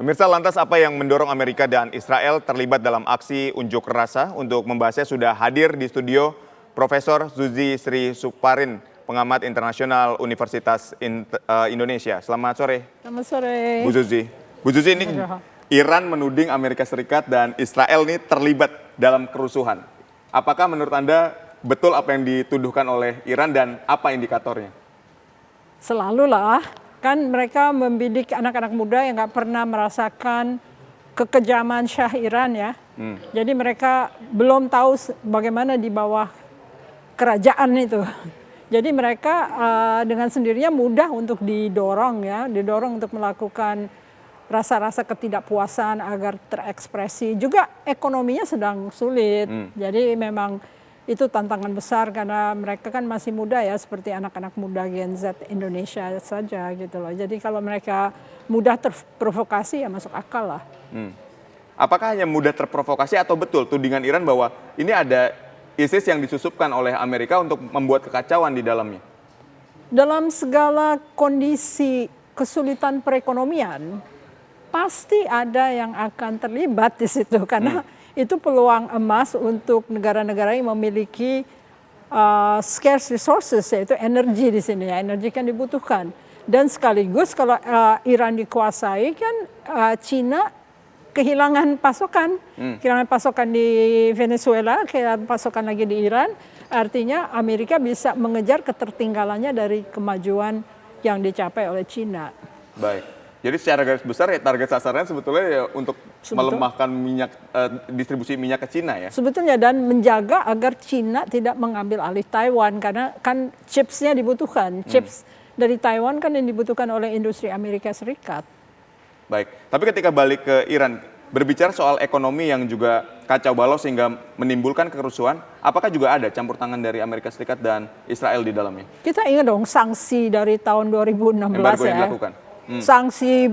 Pemirsa, lantas apa yang mendorong Amerika dan Israel terlibat dalam aksi unjuk rasa? Untuk membahasnya sudah hadir di studio Profesor Zuzi Sri Suparin, pengamat internasional Universitas Indonesia. Selamat sore. Selamat sore. Bu Zuzi. Bu Zuzi, ini Iran menuding Amerika Serikat dan Israel ini terlibat dalam kerusuhan. Apakah menurut Anda betul apa yang dituduhkan oleh Iran dan apa indikatornya? Selalulah, kan mereka membidik anak-anak muda yang nggak pernah merasakan kekejaman Syah Iran ya. Jadi mereka belum tahu bagaimana di bawah kerajaan itu. Jadi mereka dengan sendirinya mudah untuk didorong untuk melakukan rasa-rasa ketidakpuasan agar terekspresi. Juga ekonominya sedang sulit. Jadi memang itu tantangan besar karena mereka kan masih muda ya, seperti anak-anak muda Gen Z Indonesia saja gitu loh. Jadi kalau mereka mudah terprovokasi ya masuk akal lah. Apakah hanya mudah terprovokasi atau betul tudingan Iran bahwa ini ada ISIS yang disusupkan oleh Amerika untuk membuat kekacauan di dalamnya? Dalam segala kondisi kesulitan perekonomian, pasti ada yang akan terlibat di situ karena itu peluang emas untuk negara-negara yang memiliki scarce resources, yaitu energi di sini ya. Energi kan dibutuhkan. Dan sekaligus kalau Iran dikuasai kan Cina kehilangan pasokan. Kehilangan pasokan di Venezuela, kehilangan pasokan lagi di Iran. Artinya Amerika bisa mengejar ketertinggalannya dari kemajuan yang dicapai oleh Cina. Baik. Jadi secara garis besar ya target sasarannya sebetulnya ya untuk melemahkan distribusi minyak ke Cina ya? Sebetulnya, dan menjaga agar Cina tidak mengambil alih Taiwan karena kan chipsnya dibutuhkan. Chips dari Taiwan kan yang dibutuhkan oleh industri Amerika Serikat. Baik, tapi ketika balik ke Iran, berbicara soal ekonomi yang juga kacau balau sehingga menimbulkan kerusuhan, apakah juga ada campur tangan dari Amerika Serikat dan Israel di dalamnya? Kita ingat dong sanksi dari tahun 2016 embargo ya. yang dilakukan. Sanksi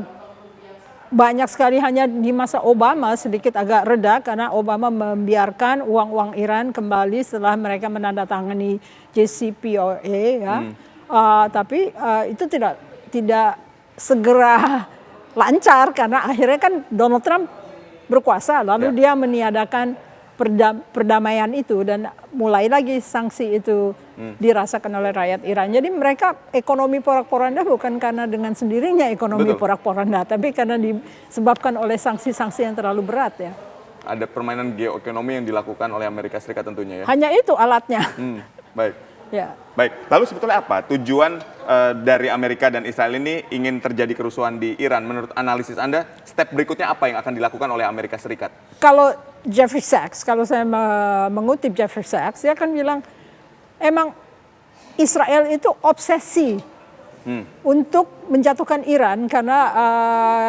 banyak sekali hanya di masa Obama sedikit agak reda karena Obama membiarkan uang-uang Iran kembali setelah mereka menandatangani JCPOA ya. Tapi itu tidak segera lancar karena akhirnya kan Donald Trump berkuasa lalu dia meniadakan perdamaian itu dan mulai lagi sanksi itu dirasakan oleh rakyat Iran. Jadi mereka ekonomi porak-poranda bukan karena dengan sendirinya ekonomi porak-poranda, tapi karena disebabkan oleh sanksi-sanksi yang terlalu berat ya. Ada permainan geoekonomi yang dilakukan oleh Amerika Serikat tentunya ya? Hanya itu alatnya. Baik. Ya. Baik, lalu sebetulnya apa tujuan dari Amerika dan Israel ini ingin terjadi kerusuhan di Iran? Menurut analisis Anda, step berikutnya apa yang akan dilakukan oleh Amerika Serikat? Kalau Jeffrey Sachs, kalau saya mengutip Jeffrey Sachs, dia akan bilang, emang Israel itu obsesi untuk menjatuhkan Iran karena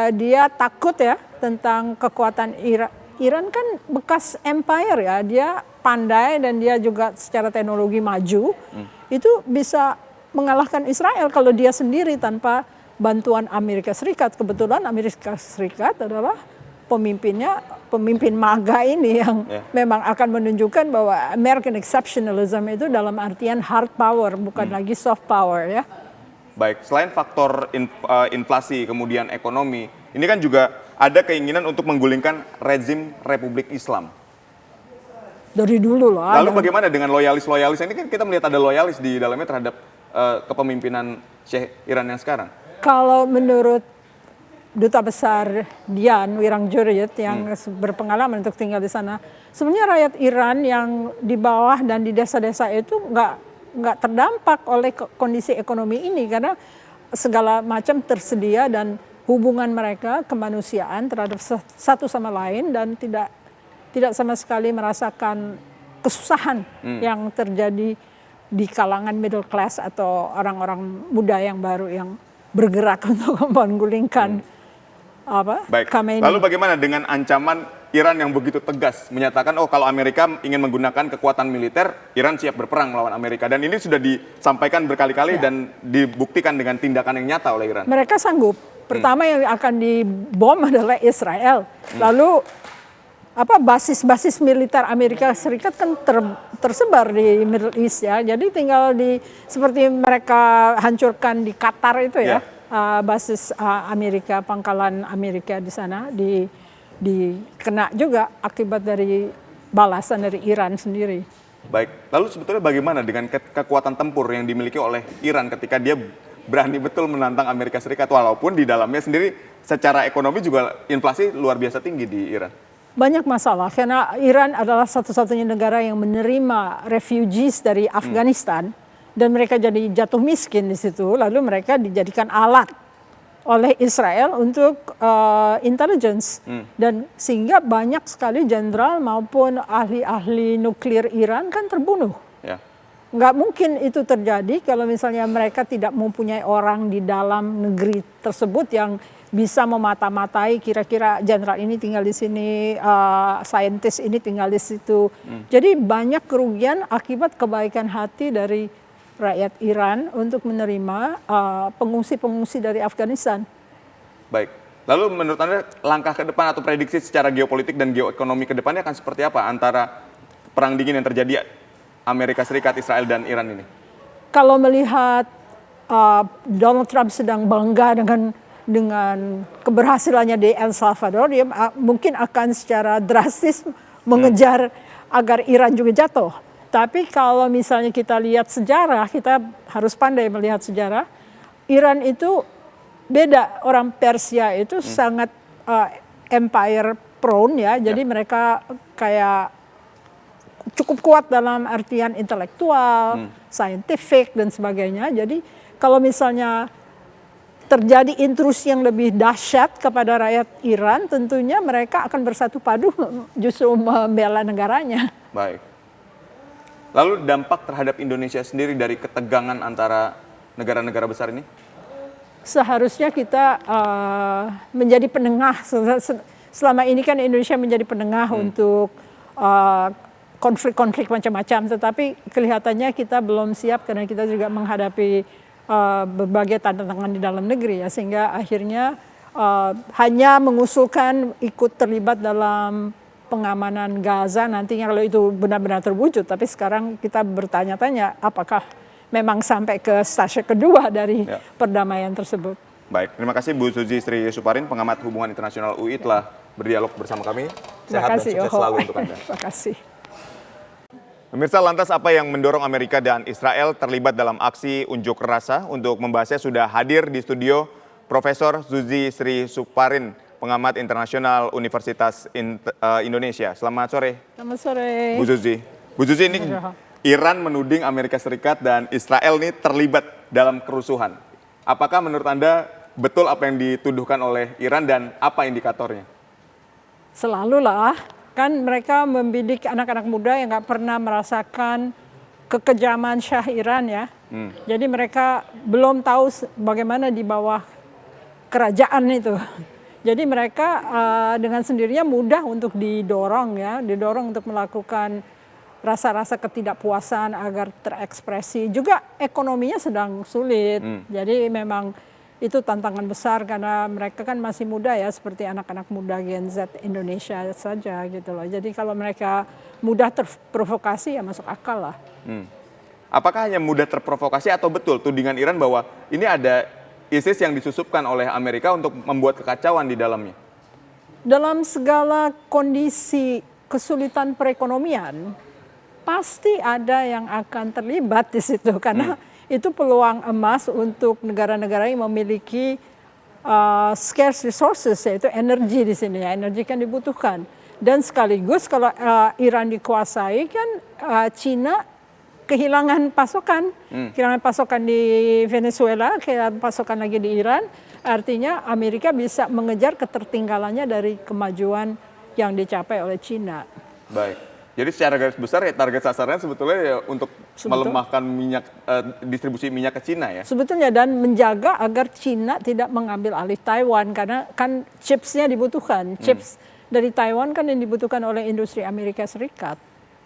dia takut ya tentang kekuatan Iran. Iran kan bekas empire ya, dia pandai dan dia juga secara teknologi maju, itu bisa mengalahkan Israel kalau dia sendiri tanpa bantuan Amerika Serikat. Kebetulan Amerika Serikat adalah pemimpin MAGA ini yang memang akan menunjukkan bahwa American exceptionalism itu dalam artian hard power, bukan lagi soft power ya. Baik, selain faktor inflasi kemudian ekonomi, ini kan juga ada keinginan untuk menggulingkan rezim Republik Islam. Dari dulu lah. Lalu bagaimana dengan loyalis-loyalis? Ini kan kita melihat ada loyalis di dalamnya terhadap kepemimpinan Syekh Iran yang sekarang. Kalau menurut Duta Besar Dian Wirangjuriyut yang berpengalaman untuk tinggal di sana, sebenarnya rakyat Iran yang di bawah dan di desa-desa itu nggak terdampak oleh kondisi ekonomi ini karena segala macam tersedia dan hubungan mereka kemanusiaan terhadap satu sama lain dan tidak sama sekali merasakan kesusahan yang terjadi di kalangan middle class atau orang-orang muda yang baru yang bergerak untuk menggulingkan Khamenei. Lalu bagaimana dengan ancaman Iran yang begitu tegas menyatakan kalau Amerika ingin menggunakan kekuatan militer, Iran siap berperang melawan Amerika, dan ini sudah disampaikan berkali-kali dan dibuktikan dengan tindakan yang nyata oleh Iran. Mereka sanggup. Pertama yang akan dibom adalah Israel. Lalu basis-basis militer Amerika Serikat kan tersebar di Middle East ya. Jadi tinggal seperti mereka hancurkan di Qatar itu ya. basis Amerika, pangkalan Amerika di sana dikena juga akibat dari balasan dari Iran sendiri. Baik, lalu sebetulnya bagaimana dengan kekuatan tempur yang dimiliki oleh Iran ketika dia berani betul menantang Amerika Serikat, walaupun di dalamnya sendiri secara ekonomi juga inflasi luar biasa tinggi di Iran? Banyak masalah karena Iran adalah satu-satunya negara yang menerima refugees dari Afghanistan dan mereka jadi jatuh miskin di situ, lalu mereka dijadikan alat oleh Israel untuk intelligence dan sehingga banyak sekali jenderal maupun ahli-ahli nuklir Iran kan terbunuh. Ya. Nggak mungkin itu terjadi kalau misalnya mereka tidak mempunyai orang di dalam negeri tersebut yang bisa memata-matai kira-kira jenderal ini tinggal di sini, saintis ini tinggal di situ. Jadi banyak kerugian akibat kebaikan hati dari rakyat Iran untuk menerima pengungsi-pengungsi dari Afghanistan. Baik, lalu menurut Anda langkah ke depan atau prediksi secara geopolitik dan geoekonomi ke depannya akan seperti apa antara perang dingin yang terjadi Amerika Serikat, Israel, dan Iran ini? Kalau melihat Donald Trump sedang bangga dengan keberhasilannya di El Salvador, dia mungkin akan secara drastis mengejar agar Iran juga jatuh. Tapi kalau misalnya kita lihat sejarah, kita harus pandai melihat sejarah. Iran itu beda, orang Persia itu sangat empire prone ya, jadi mereka kayak cukup kuat dalam artian intelektual, scientific dan sebagainya. Jadi kalau misalnya terjadi intrusi yang lebih dahsyat kepada rakyat Iran, tentunya mereka akan bersatu padu justru membela negaranya. Baik. Lalu dampak terhadap Indonesia sendiri dari ketegangan antara negara-negara besar ini? Seharusnya kita menjadi penengah. Selama ini kan Indonesia menjadi penengah untuk konflik-konflik macam-macam. Tetapi kelihatannya kita belum siap karena kita juga menghadapi berbagai tantangan di dalam negeri ya, sehingga akhirnya hanya mengusulkan ikut terlibat dalam pengamanan Gaza nantinya kalau itu benar-benar terwujud. Tapi sekarang kita bertanya-tanya apakah memang sampai ke stase kedua dari perdamaian tersebut. Baik, terima kasih Bu Suzy Sri Suparin, pengamat hubungan internasional UI telah berdialog bersama kami. Sehat dan sukses selalu untuk Anda. Terima kasih. Pemirsa, lantas apa yang mendorong Amerika dan Israel terlibat dalam aksi unjuk rasa? Untuk membahasnya sudah hadir di studio Profesor Suzy Sri Suparin, pengamat internasional Universitas Indonesia. Selamat sore. Selamat sore. Bu Suzy. Bu Suzy, ini Iran menuding Amerika Serikat dan Israel ini terlibat dalam kerusuhan. Apakah menurut Anda betul apa yang dituduhkan oleh Iran dan apa indikatornya? Selalulah. Kan mereka membidik anak-anak muda yang nggak pernah merasakan kekejaman Syah Iran ya. Jadi mereka belum tahu bagaimana di bawah kerajaan itu. Jadi mereka dengan sendirinya mudah untuk didorong untuk melakukan rasa-rasa ketidakpuasan agar terekspresi. Juga ekonominya sedang sulit. Jadi memang itu tantangan besar karena mereka kan masih muda ya, seperti anak-anak muda Gen Z Indonesia saja gitu loh. Jadi kalau mereka mudah terprovokasi ya masuk akal lah. Apakah hanya mudah terprovokasi atau betul tudingan Iran bahwa ini ada ISIS yang disusupkan oleh Amerika untuk membuat kekacauan di dalamnya? Dalam segala kondisi kesulitan perekonomian, pasti ada yang akan terlibat di situ karena itu peluang emas untuk negara-negara yang memiliki scarce resources, yaitu energi di sini ya. Energi kan dibutuhkan. Dan sekaligus kalau Iran dikuasai kan Cina kehilangan pasokan. Kehilangan pasokan di Venezuela, kehilangan pasokan lagi di Iran. Artinya Amerika bisa mengejar ketertinggalannya dari kemajuan yang dicapai oleh Cina. Baik. Jadi secara garis besar ya target sasarannya sebetulnya ya untuk melemahkan distribusi minyak ke Cina ya? Sebetulnya, dan menjaga agar Cina tidak mengambil alih Taiwan karena kan chipsnya dibutuhkan. Chips dari Taiwan kan yang dibutuhkan oleh industri Amerika Serikat.